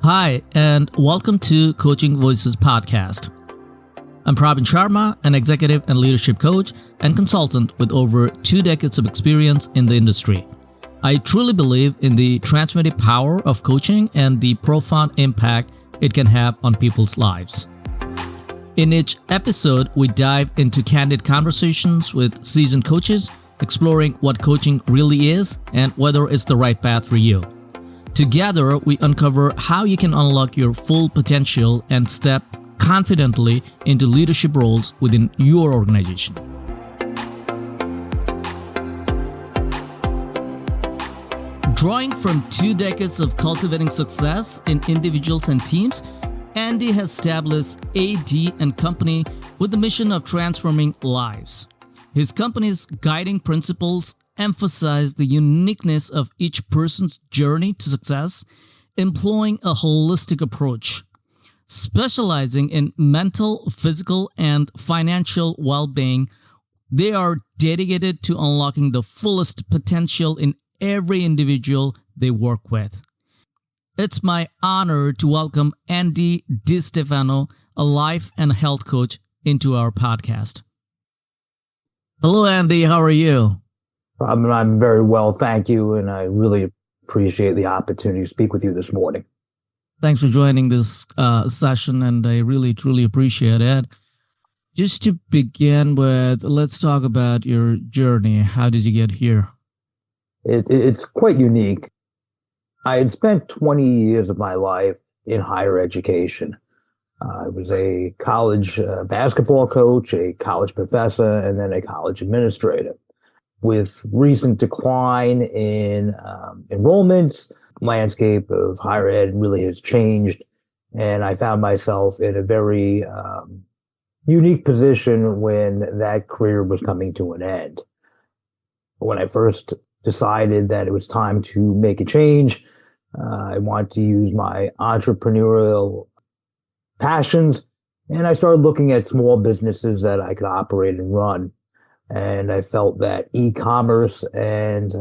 Hi, and welcome to Coaching Voices Podcast. I'm Pravin Sharma, an executive and leadership coach and consultant with over 2 decades of experience in the industry. I truly believe in the transformative power of coaching and the profound impact it can have on people's lives. In each episode, we dive into candid conversations with seasoned coaches, exploring what coaching really is and whether it's the right path for you. Together, we uncover how you can unlock your full potential and step confidently into leadership roles within your organization. Drawing from 2 decades of cultivating success in individuals and teams, Andy has established AD & Company with the mission of transforming lives. His company's guiding principles emphasize the uniqueness of each person's journey to success, employing a holistic approach. Specializing in mental, physical, and financial well-being, they are dedicated to unlocking the fullest potential in every individual they work with. It's my honor to welcome Andy DeStephano, a life and health coach, into our podcast. Hello, Andy. How are you? I'm very well, thank you, and I really appreciate the opportunity to speak with you this morning. Thanks for joining this session, and I really, truly appreciate it. Just to begin with, let's talk about your journey. How did you get here? It's quite unique. I had spent 20 years of my life in higher education. I was a college basketball coach, a college professor, and then a college administrator. With recent decline in enrollments, landscape of higher ed really has changed, and I found myself in a very unique position when that career was coming to an end. When I first decided that it was time to make a change, I wanted to use my entrepreneurial passions, and I started looking at small businesses that I could operate and run. And I felt that e-commerce and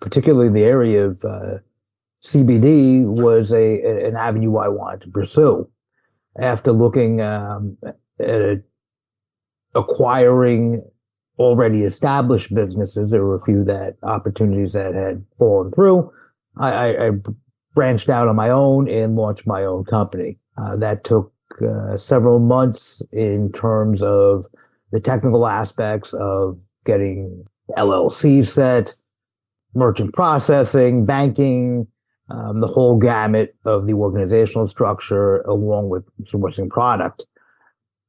particularly the area of CBD was an avenue I wanted to pursue. After looking at acquiring already established businesses, there were a few opportunities that had fallen through. I branched out on my own and launched my own company. That took several months in terms of the technical aspects of getting LLC set, merchant processing, banking, the whole gamut of the organizational structure along with sourcing product.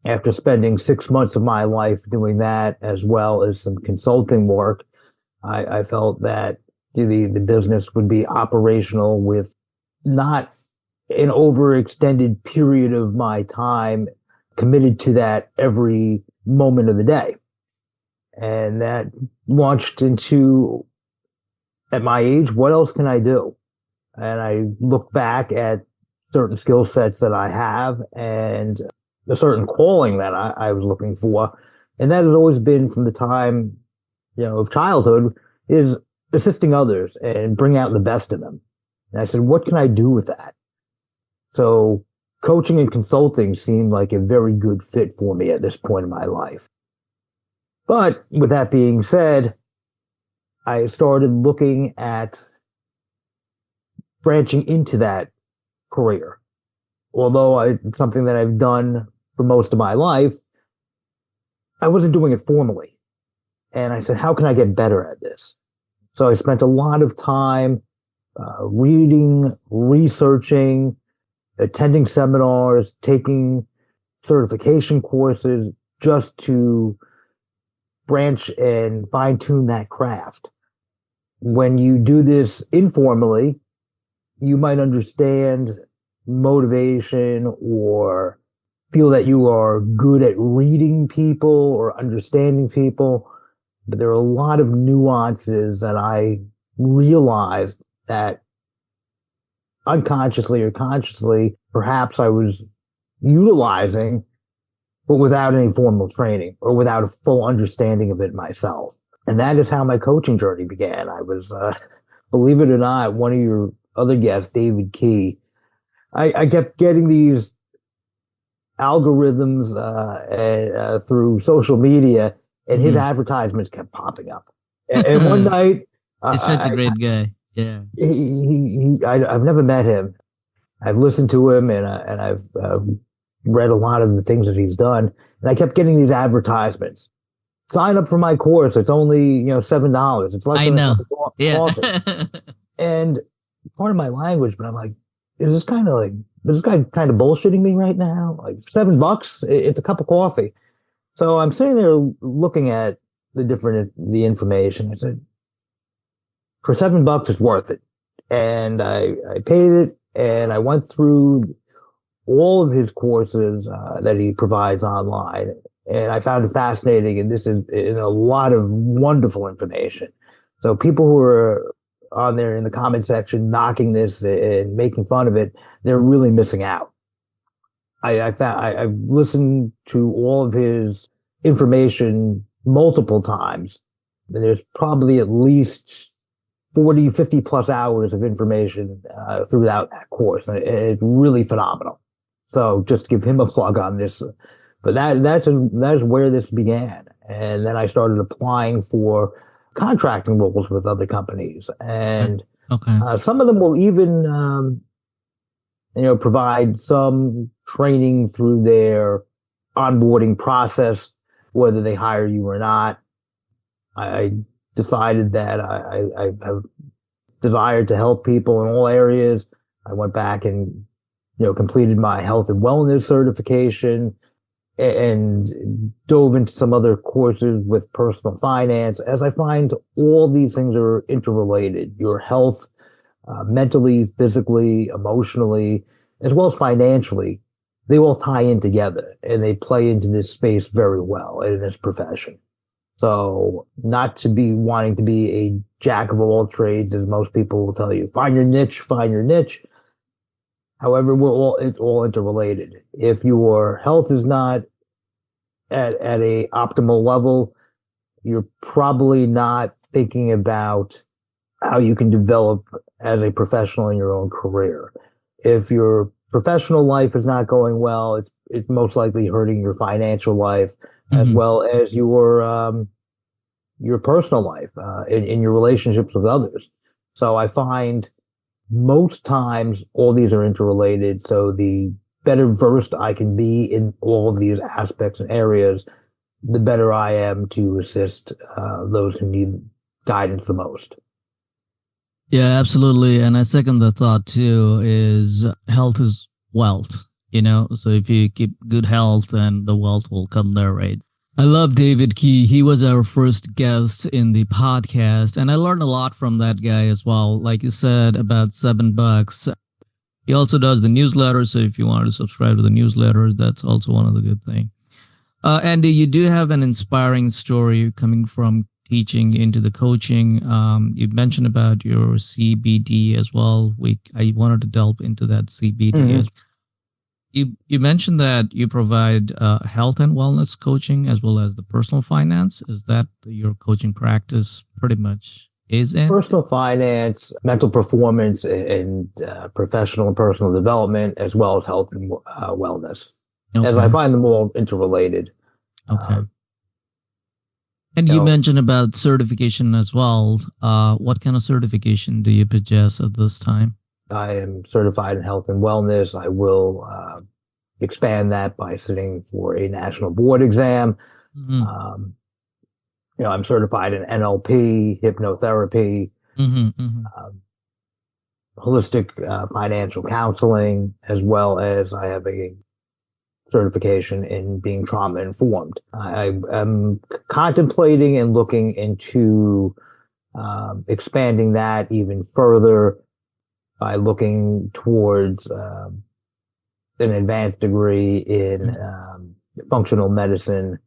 After spending 6 months of my life doing that, as well as some consulting work, I felt that the business would be operational with not an overextended period of my time committed to that every moment of the day. And that launched into, at my age, what else can I do? And I look back at certain skill sets that I have and a certain calling that I was looking for. And that has always been from the time, of childhood, is assisting others and bring out the best in them. And I said, what can I do with that? So coaching and consulting seemed like a very good fit for me at this point in my life. But with that being said, I started looking at branching into that career. Although it's something that I've done for most of my life, I wasn't doing it formally. And I said, how can I get better at this? So I spent a lot of time reading, researching, attending seminars, taking certification courses just to branch and fine-tune that craft. When you do this informally, you might understand motivation or feel that you are good at reading people or understanding people, but there are a lot of nuances that I realized that unconsciously or consciously, perhaps I was utilizing, but without any formal training or without a full understanding of it myself. And that is how my coaching journey began. I was, believe it or not, one of your other guests, David Key, I kept getting these algorithms through social media, and his Hmm. advertisements kept popping up. And one night, He's such a I, great guy. Yeah. I've never met him. I've listened to him, and I've read a lot of the things that he's done. And I kept getting these advertisements. Sign up for my course. It's only, $7. It's less I than a know. cup of Yeah. coffee. And part of my language, but I'm like, is this guy kind of bullshitting me right now? Like $7, it's a cup of coffee. So I'm sitting there looking at the information. I said, for $7, it's worth it. And I paid it, and I went through all of his courses, that he provides online. And I found it fascinating. And this is in a lot of wonderful information. So people who are on there in the comment section knocking this and making fun of it, they're really missing out. I've listened to all of his information multiple times, and there's probably at least 40, 50 plus hours of information, throughout that course. And it's really phenomenal. So just to give him a plug on this, but that's where this began. And then I started applying for contracting roles with other companies, and Okay. some of them will even, provide some training through their onboarding process, whether they hire you or not. I decided that I have desired to help people in all areas. I went back and, completed my health and wellness certification and dove into some other courses with personal finance, as I find all these things are interrelated. Your health, mentally, physically, emotionally, as well as financially, they all tie in together, and they play into this space very well in this profession. So not to be wanting to be a jack of all trades, as most people will tell you, find your niche, find your niche. However, it's all interrelated. If your health is not at a optimal level, you're probably not thinking about how you can develop as a professional in your own career. If your professional life is not going well, it's most likely hurting your financial life, as Hmm. well as your personal life, in your relationships with others. So I find most times all these are interrelated. So the better versed I can be in all of these aspects and areas, the better I am to assist, those who need guidance the most. Yeah, absolutely. And I second the thought too, is health is wealth, So if you keep good health, then the wealth will come there, right? I love David Key. He was our first guest in the podcast, and I learned a lot from that guy as well. Like you said, about $7. He also does the newsletter. So if you want to subscribe to the newsletter, that's also one of the good things. Andy, you do have an inspiring story coming from teaching into the coaching. You mentioned about your CBD as well. I wanted to delve into that CBD. Mhm. You mentioned that you provide health and wellness coaching as well as the personal finance. Is that your coaching practice pretty much is in? Personal finance, mental performance, and professional and personal development, as well as health and wellness, as I Okay. find them all interrelated. Okay. Um, And you you know, mentioned about certification as well. What kind of certification do you possess at this time? I am certified in health and wellness. I will expand that by sitting for a national board exam. Mm-hmm. Um, I'm certified in NLP, hypnotherapy, Mm-hmm. Mm-hmm. um, holistic financial counseling, as well as I have a certification in being trauma informed. I am contemplating and looking into expanding that even further by looking towards an advanced degree in functional medicine,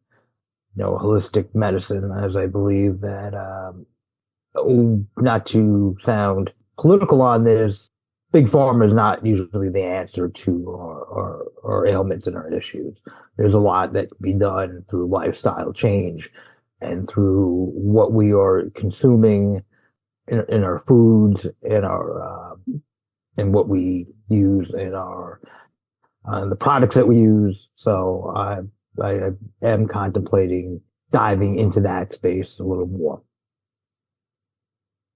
holistic medicine, as I believe that, not to sound political on this, big pharma is not usually the answer to our ailments and our issues. There's a lot that can be done through lifestyle change and through what we are consuming in our foods, in our in what we use in our the products that we use. So I am contemplating diving into that space a little more.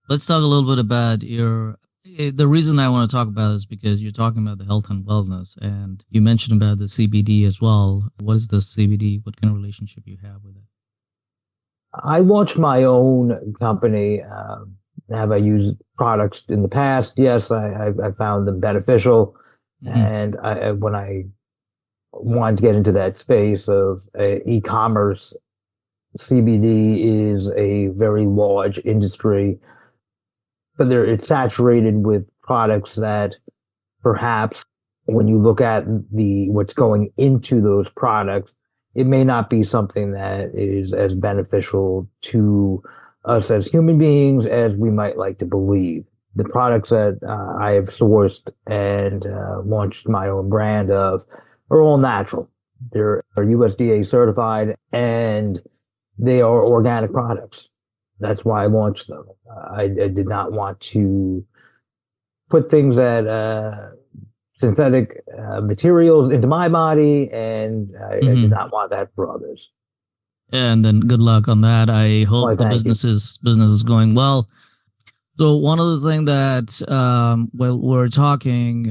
Let's talk a little bit about the reason I want to talk about it is because you're talking about the health and wellness, and you mentioned about the CBD as well. What is the CBD? What kind of relationship you have with it? I launched my own company. Have I used products in the past? Yes, I found them beneficial. Mm-hmm. And when I wanted to get into that space of e-commerce, CBD is a very large industry, but it's saturated with products that perhaps when you look at what's going into those products, it may not be something that is as beneficial to us as human beings as we might like to believe. The products that I have sourced and launched my own brand of are all natural. They're USDA certified and they are organic products. That's why I launched them. I did not want to put things that synthetic materials into my body, and I did not want that for others. And then good luck on that. I hope the business is going well. So one of the things that while we're talking,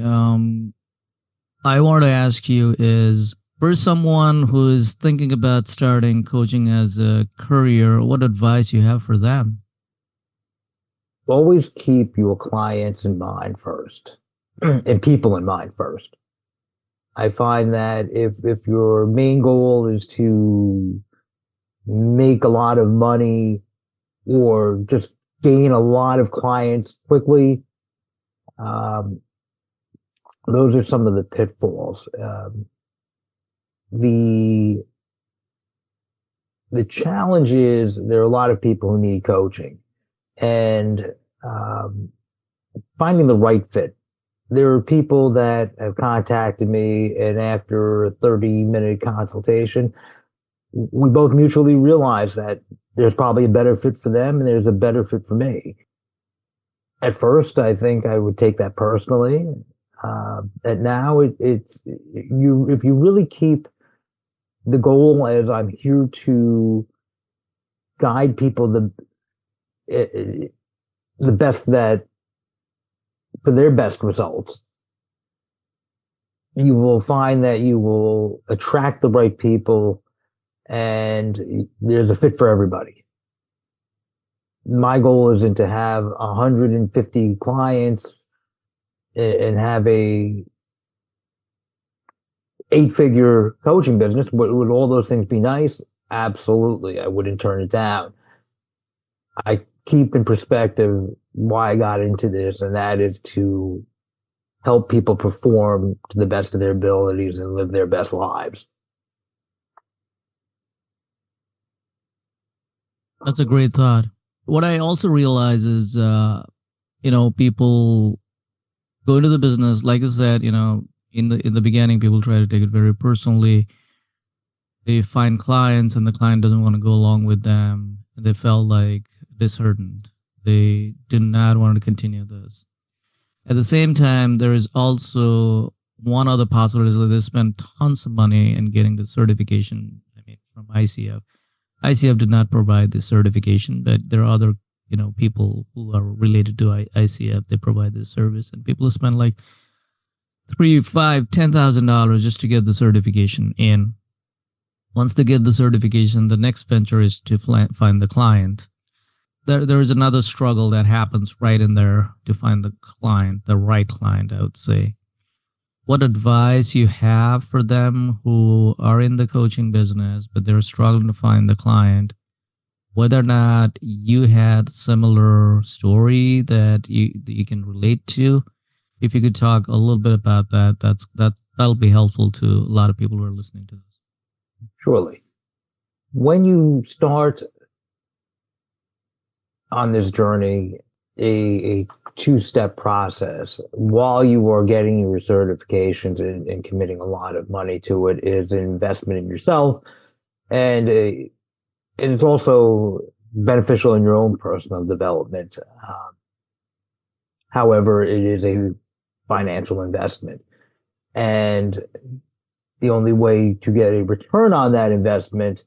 I want to ask you is, for someone who is thinking about starting coaching as a career, what advice you have for them? Always keep your clients in mind first. And people in mind first. I find that if your main goal is to make a lot of money or just gain a lot of clients quickly, those are some of the pitfalls. The challenge is there are a lot of people who need coaching, and finding the right fit. There are people that have contacted me, and after a 30-minute consultation, we both mutually realize that there's probably a better fit for them and there's a better fit for me. At first, I think I would take that personally. And now if you really keep the goal as I'm here to guide people the best for their best results, you will find that you will attract the right people and there's a fit for everybody. My goal isn't to have 150 clients and have a 8-figure coaching business. Would all those things be nice? Absolutely. I wouldn't turn it down. I keep in perspective why I got into this, and that is to help people perform to the best of their abilities and live their best lives. That's a great thought. What I also realize is, people go into the business, like I said, in the beginning, people try to take it very personally. They find clients and the client doesn't want to go along with them. They felt like disheartened. They did not want to continue this. At the same time, there is also one other possibility is that they spend tons of money in getting the certification. From ICF. ICF did not provide the certification, but there are other, people who are related to ICF. They provide this service, and people spend like $3,000, $5,000, $10,000 just to get the certification in. Once they get the certification, the next venture is to find the client. There is another struggle that happens right in there to find the client, the right client, I would say. What advice you have for them who are in the coaching business, but they're struggling to find the client, whether or not you had similar story that you can relate to? If you could talk a little bit about that, that'll be helpful to a lot of people who are listening to this. Surely. When you start on this journey, a 2-step process, while you are getting your certifications and committing a lot of money to it, is an investment in yourself, and it's also beneficial in your own personal development. However, it is a financial investment. And the only way to get a return on that investment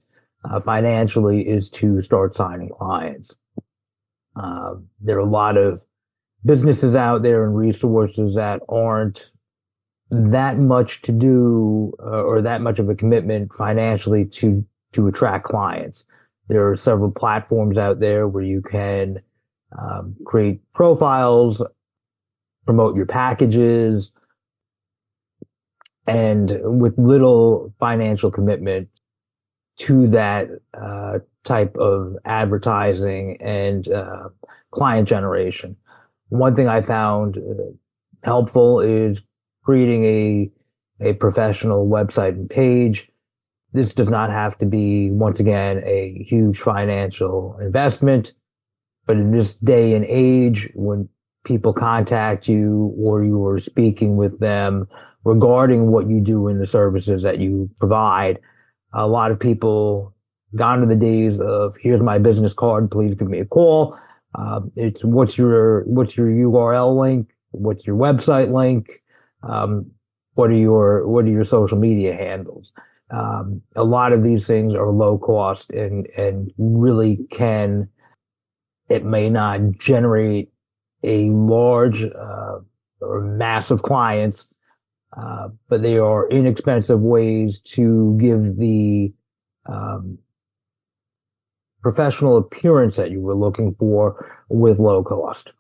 financially is to start signing clients. There are a lot of businesses out there and resources that aren't that much to do or that much of a commitment financially to attract clients. There are several platforms out there where you can create profiles, promote your packages, and with little financial commitment to that type of advertising and client generation. One thing I found helpful is creating a professional website and page. This does not have to be, once again, a huge financial investment, but in this day and age, when people contact you or you are speaking with them regarding what you do and the services that you provide, a lot of people gone to the days of, here's my business card, please give me a call. It's what's your URL link? What's your website link? What are your social media handles? A lot of these things are low cost and really it may not generate a large, or massive clients, but they are inexpensive ways to give the, professional appearance that you were looking for with low cost.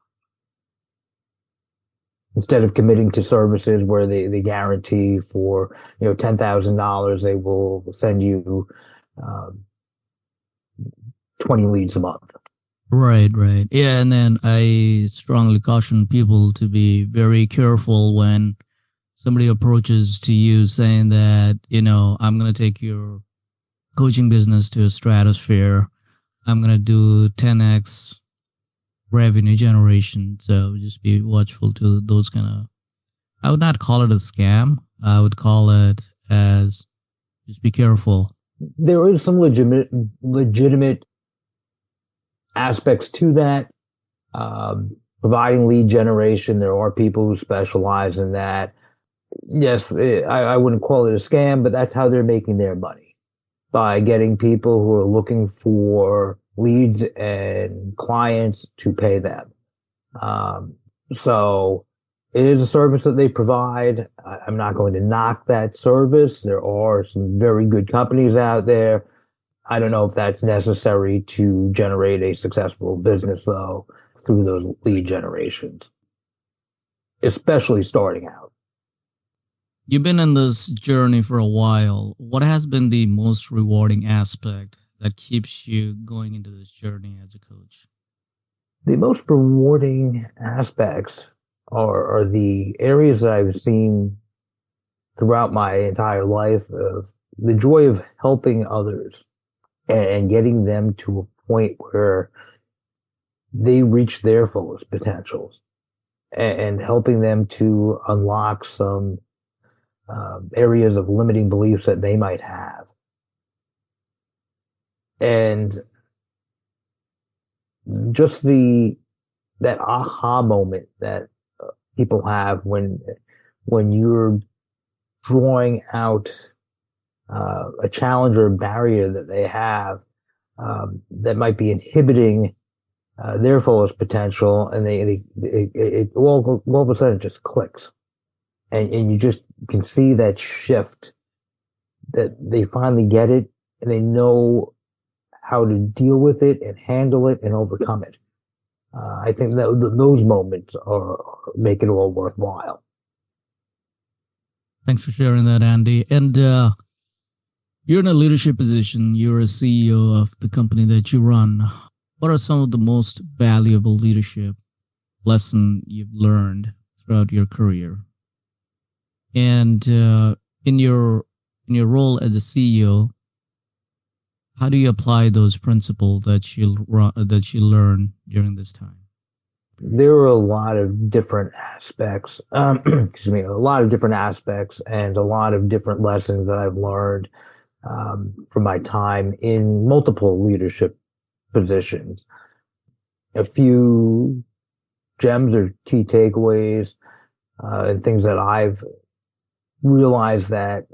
Instead of committing to services where they guarantee for, $10,000, they will send you, 20 leads a month. Right. Yeah. And then I strongly caution people to be very careful when somebody approaches to you saying that, I'm going to take your coaching business to a stratosphere. I'm going to do 10x revenue generation. So just be watchful to those I would not call it a scam. I would call it as just be careful. There is some legitimate aspects to that. Providing lead generation, there are people who specialize in that. Yes, I wouldn't call it a scam, but that's how they're making their money, by getting people who are looking for leads and clients to pay them. So it is a service that they provide. I'm not going to knock that service. There are some very good companies out there. I don't know if that's necessary to generate a successful business, though, through those lead generations, especially starting out. You've been in this journey for a while. What has been the most rewarding aspect that keeps you going into this journey as a coach? The most rewarding aspects are the areas that I've seen throughout my entire life of the joy of helping others and getting them to a point where they reach their fullest potentials and helping them to unlock some areas of limiting beliefs that they might have. And just that aha moment that people have when you're drawing out a challenge or a barrier that they have that might be inhibiting their fullest potential, and it all of a sudden it just clicks, and you just can see that shift, that they finally get it and they know how to deal with it and handle it and overcome it. I think that those moments make it all worthwhile. Thanks for sharing that, Andy. And you're in a leadership position. You're a CEO of the company that you run. What are some of the most valuable leadership lessons you've learned throughout your career? And in your role as a CEO, how do you apply those principles that you learn during this time? There are a lot of different aspects, a lot of different aspects and a lot of different lessons that I've learned from my time in multiple leadership positions. A few gems or key takeaways. and things that I've realized that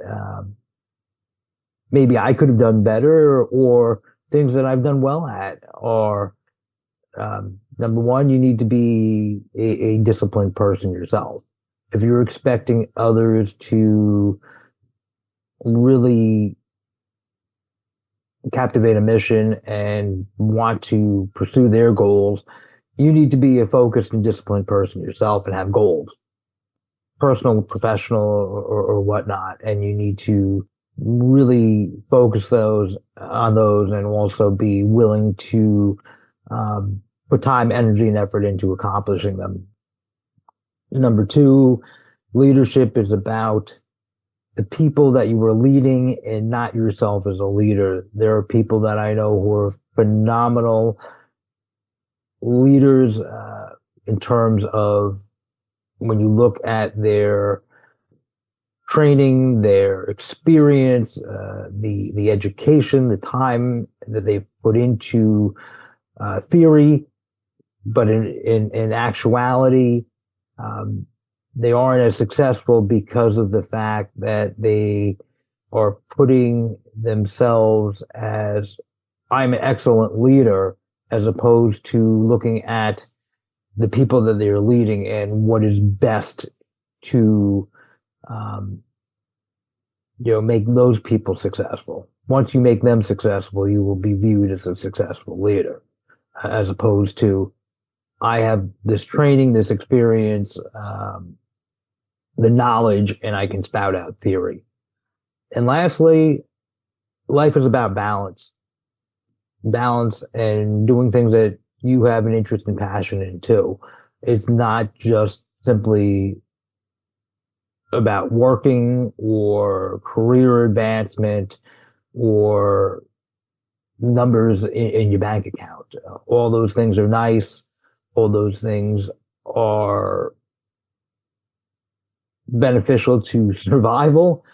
maybe I could have done better, or things that I've done well at are, number one, you need to be a disciplined person yourself. If you're expecting others to really captivate a mission and want to pursue their goals, you need to be a focused and disciplined person yourself and have goals, personal, professional, or whatnot. And you need to really focus on those and also be willing to, put time, energy, and effort into accomplishing them. Number two, leadership is about the people that you are leading and not yourself as a leader. There are people that I know who are phenomenal leaders, in terms of when you look at their training, their experience, the education, the time that they've put into, theory, but in actuality, they aren't as successful because of the fact that they are putting themselves as, I'm an excellent leader, as opposed to looking at the people that they're leading and what is best to, make those people successful. Once you make them successful, you will be viewed as a successful leader, as opposed to, I have this training, this experience, the knowledge, and I can spout out theory. And lastly, life is about balance. Balance and doing things that you have an interest and passion in too. It's not just simply about working or career advancement or numbers in your bank account. All those things are nice. All those things are beneficial to survival.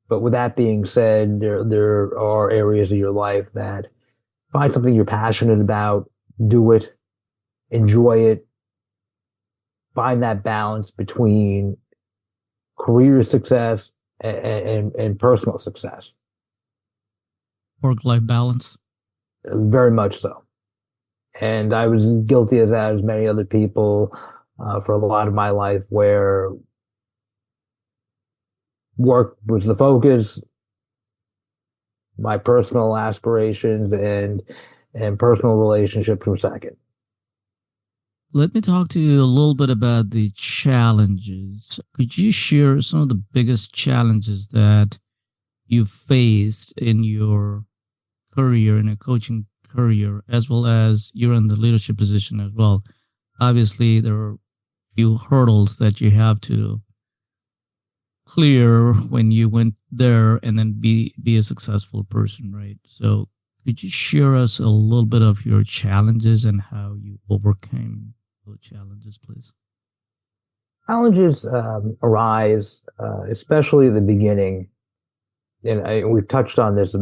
But with that being said, there are areas of your life that find something you're passionate about, do it, enjoy it, find that balance between career success and personal success. Work-life balance. Very much so. And I was guilty of that, as many other people, for a lot of my life, where work was the focus, my personal aspirations and personal relationships were second. Let me talk to you a little bit about the challenges. Could you share some of the biggest challenges that you faced in your career, in a coaching career, as well as you're in the leadership position as well? Obviously, there are a few hurdles that you have to clear when you went there and then be a successful person, right? So could you share us a little bit of your challenges and how you overcame those challenges, please? Challenges arise, especially at the beginning, and we've touched on this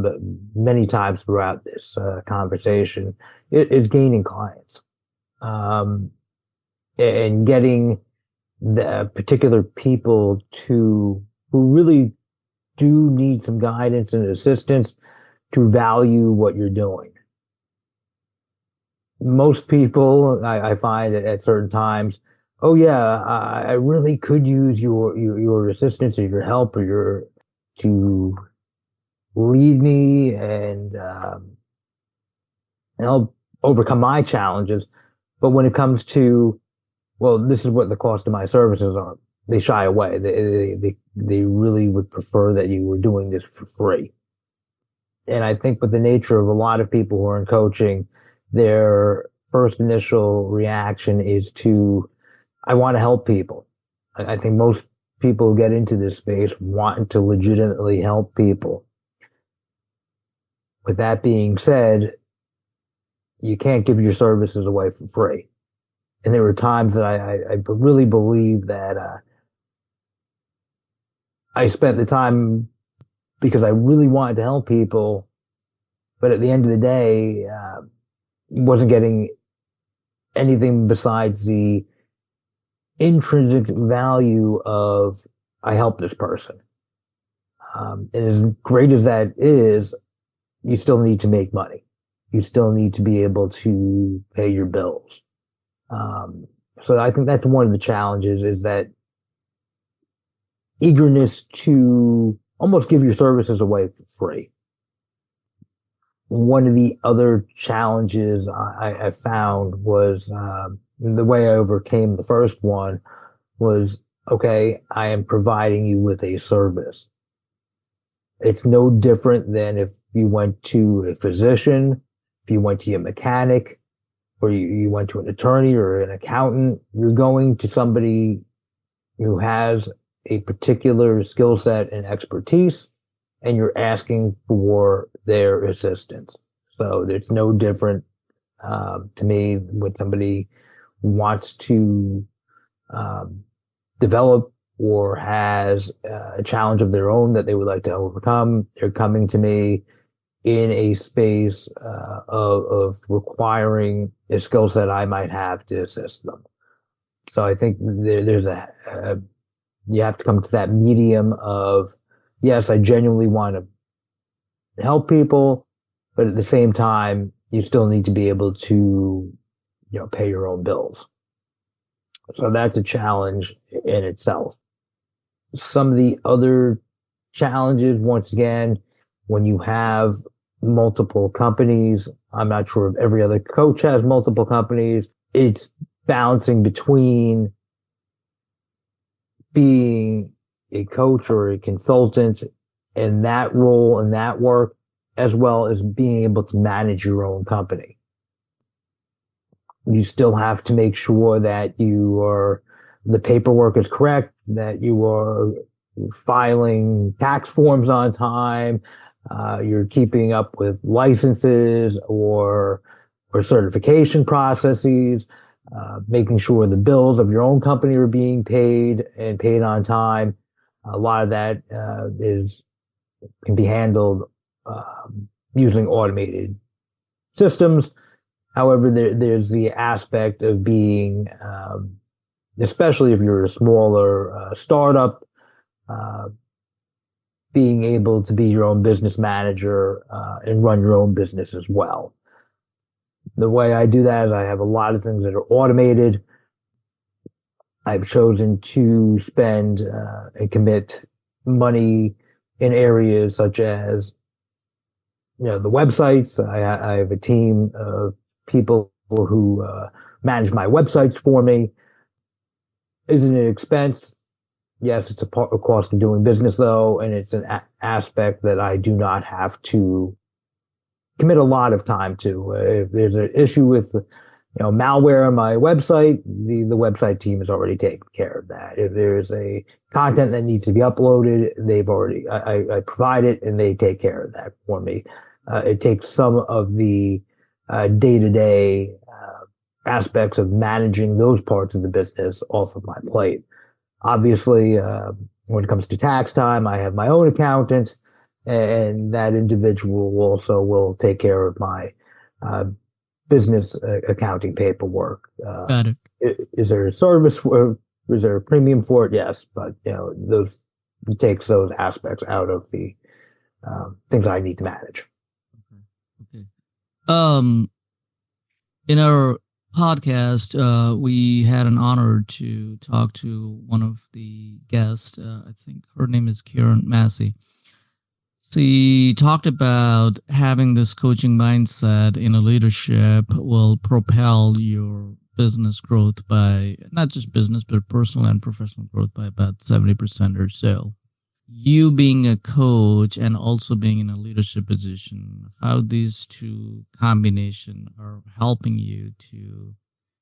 many times throughout this conversation, is gaining clients, and getting the particular people who really do need some guidance and assistance to value what you're doing. Most people, I find at certain times, oh yeah, I really could use your assistance or your help or to lead me and help overcome my challenges. But when it comes to, well, this is what the cost of my services are, they shy away. They really would prefer that you were doing this for free. And I think with the nature of a lot of people who are in coaching, their first initial reaction is to, I want to help people. I think most people who get into this space want to legitimately help people. With that being said, you can't give your services away for free. And there were times that I really believe that I spent the time because I really wanted to help people, but at the end of the day, wasn't getting anything besides the intrinsic value of I help this person. And as great as that is, you still need to make money. You still need to be able to pay your bills. So I think that's one of the challenges is that eagerness to almost give your services away for free. One of the other challenges I found was, the way I overcame the first one was, okay, I am providing you with a service. It's no different than if you went to a physician, if you went to a mechanic, or you went to an attorney or an accountant. You're going to somebody who has a particular skill set and expertise, and you're asking for their assistance. So it's no different, to me when somebody wants to, develop or has a challenge of their own that they would like to overcome. They're coming to me in a space, of requiring a skill set I might have to assist them. So I think there's you have to come to that medium of, yes, I genuinely want to help people, but at the same time, you still need to be able to, pay your own bills. So that's a challenge in itself. Some of the other challenges, once again, when you have multiple companies, I'm not sure if every other coach has multiple companies, it's balancing between being a coach or a consultant in that role and that work, as well as being able to manage your own company. You still have to make sure that the paperwork is correct, that you are filing tax forms on time, you're keeping up with licenses or certification processes, making sure the bills of your own company are being paid and paid on time. A lot of that can be handled using automated systems. However, there's the aspect of being, especially if you're a smaller startup, being able to be your own business manager and run your own business as well. The way I do that is I have a lot of things that are automated. I've chosen to spend and commit money in areas such as, the websites. I have a team of people who manage my websites for me. Isn't it an expense? Yes, it's a cost of doing business though, and it's an aspect that I do not have to commit a lot of time to. If there's an issue with, malware on my website, the website team has already taken care of that. If there's a content that needs to be uploaded, I provide it and they take care of that for me. It takes some of the day-to-day aspects of managing those parts of the business off of my plate. Obviously, when it comes to tax time, I have my own accountant, and that individual also will take care of my business accounting paperwork. Got it. Is there a service is there a premium for it? Yes, but it takes those aspects out of the things I need to manage. Okay. In our podcast, we had an honor to talk to one of the guests. I think her name is Karen Massey. She talked about having this coaching mindset in a leadership will propel your business growth by not just business, but personal and professional growth by about 70% or so. You being a coach and also being in a leadership position, how these two combination are helping you to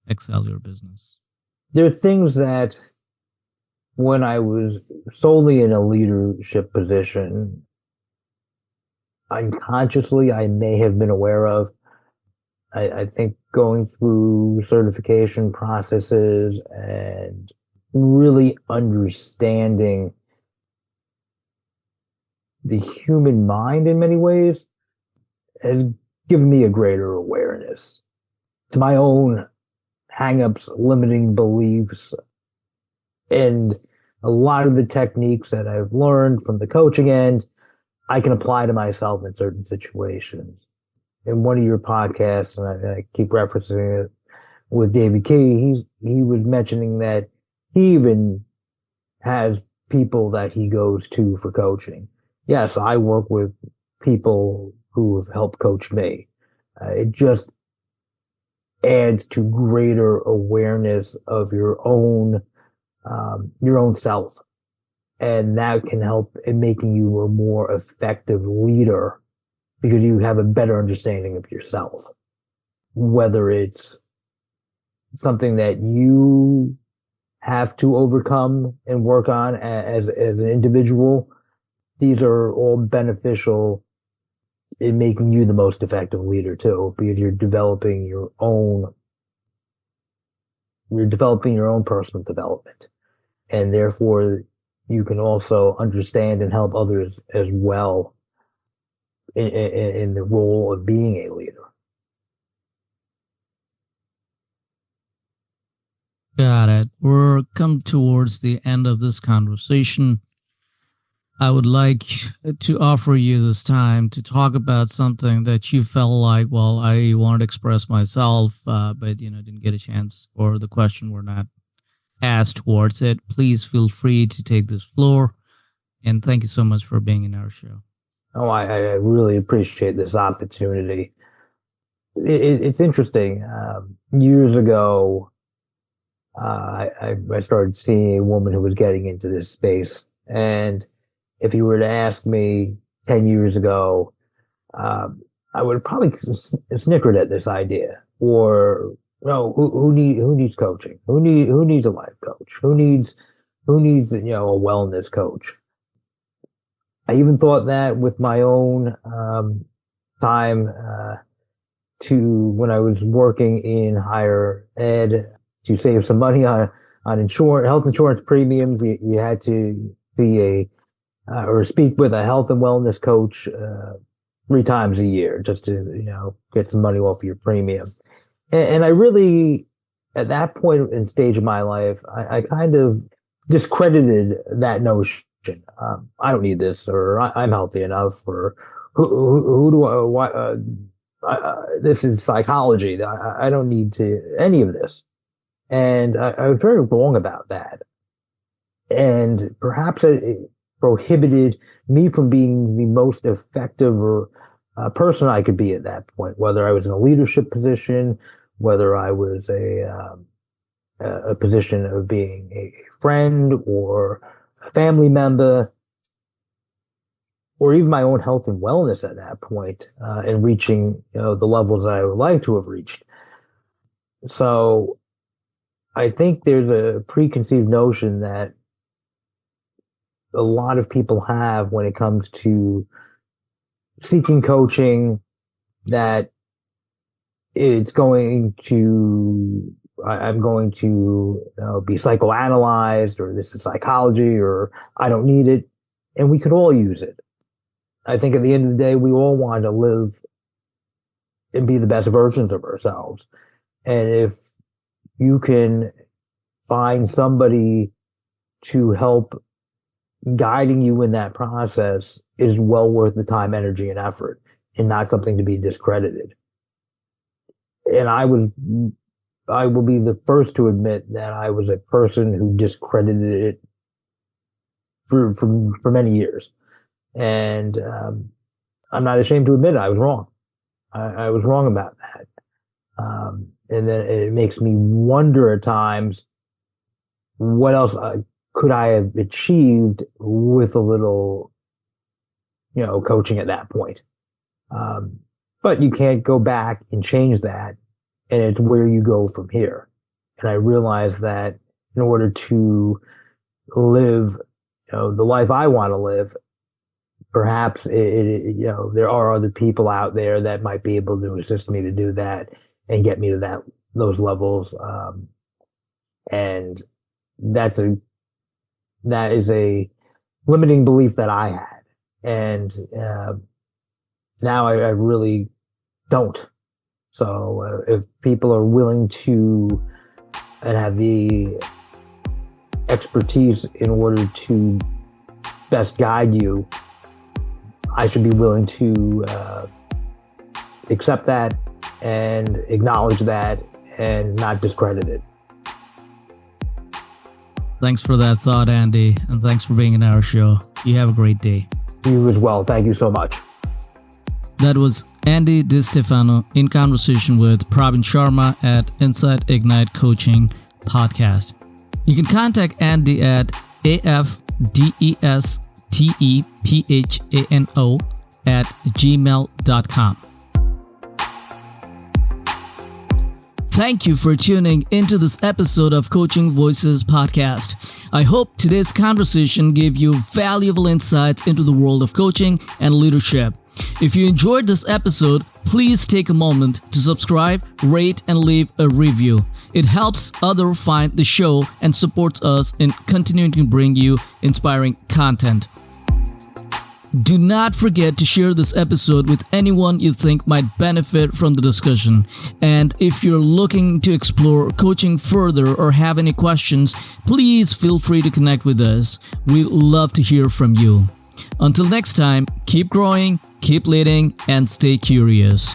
excel your business? There are things that when I was solely in a leadership position, unconsciously I may have been aware of. I think going through certification processes and really understanding the human mind in many ways has given me a greater awareness to my own hangups, limiting beliefs, And a lot of the techniques that I've learned from the coaching end, I can apply to myself in certain situations. In one of your podcasts, and I keep referencing it with David Key, he was mentioning that he even has people that he goes to for coaching. Yes, I work with people who have helped coach me. It just adds to greater awareness of your own self. And that can help in making you a more effective leader because you have a better understanding of yourself. Whether it's something that you have to overcome and work on as an individual, these are all beneficial in making you the most effective leader too, because you're developing your own personal development. And therefore you can also understand and help others as well in the role of being a leader. Got it. We're come towards the end of this conversation. I would like to offer you this time to talk about something that you felt like, well, I wanted to express myself, but didn't get a chance, or the question were not asked towards it. Please feel free to take this floor, and thank you so much for being in our show. Oh, I really appreciate this opportunity. It's interesting. Years ago, I started seeing a woman who was getting into this space. And if you were to ask me 10 years ago, I would probably snickered at this idea. Or, who needs coaching? Who needs a life coach? Who needs, a wellness coach? I even thought that with my own, time, when I was working in higher ed to save some money on health insurance premiums. You had to be or speak with a health and wellness coach, 3 times a year just to, get some money off your premium. And I really, at that point in stage of my life, I kind of discredited that notion. I don't need this, or I'm healthy enough, or who do this is psychology. I don't need any of this. And I was very wrong about that. And perhaps it prohibited me from being the most effective person I could be at that point, whether I was in a leadership position, whether I was a position of being a friend or a family member, or even my own health and wellness at that point, and reaching, the levels that I would like to have reached. So I think there's a preconceived notion that a lot of people have when it comes to seeking coaching, that I'm going to, be psychoanalyzed, or this is psychology, or I don't need it. And we could all use it. I think at the end of the day, we all want to live and be the best versions of ourselves. And if you can find somebody to help guiding you in that process, is well worth the time, energy, and effort, and not something to be discredited. And I will be the first to admit that I was a person who discredited it for many years. And, I'm not ashamed to admit it. I was wrong. I was wrong about that. And then it makes me wonder at times, what else could I have achieved with a little, coaching at that point? But you can't go back and change that. And it's where you go from here. And I realized that in order to live, the life I want to live, perhaps there are other people out there that might be able to assist me to do that and get me to those levels. And that is a limiting belief that I had. And, now I really don't. So if people are willing to and have the expertise in order to best guide you, I should be willing to accept that and acknowledge that and not discredit it. Thanks for that thought, Andy, and thanks for being in our show. You have a great day. You as well. Thank you so much. That was Andy DeStephano in conversation with Pravin Sharma at Insight Ignite Coaching Podcast. You can contact Andy at afdestephano@gmail.com. Thank you for tuning into this episode of Coaching Voices Podcast. I hope today's conversation gave you valuable insights into the world of coaching and leadership. If you enjoyed this episode, please take a moment to subscribe, rate, and leave a review. It helps others find the show and supports us in continuing to bring you inspiring content. Do not forget to share this episode with anyone you think might benefit from the discussion. And if you're looking to explore coaching further or have any questions, please feel free to connect with us. We'd love to hear from you. Until next time, keep growing, keep leading, and stay curious.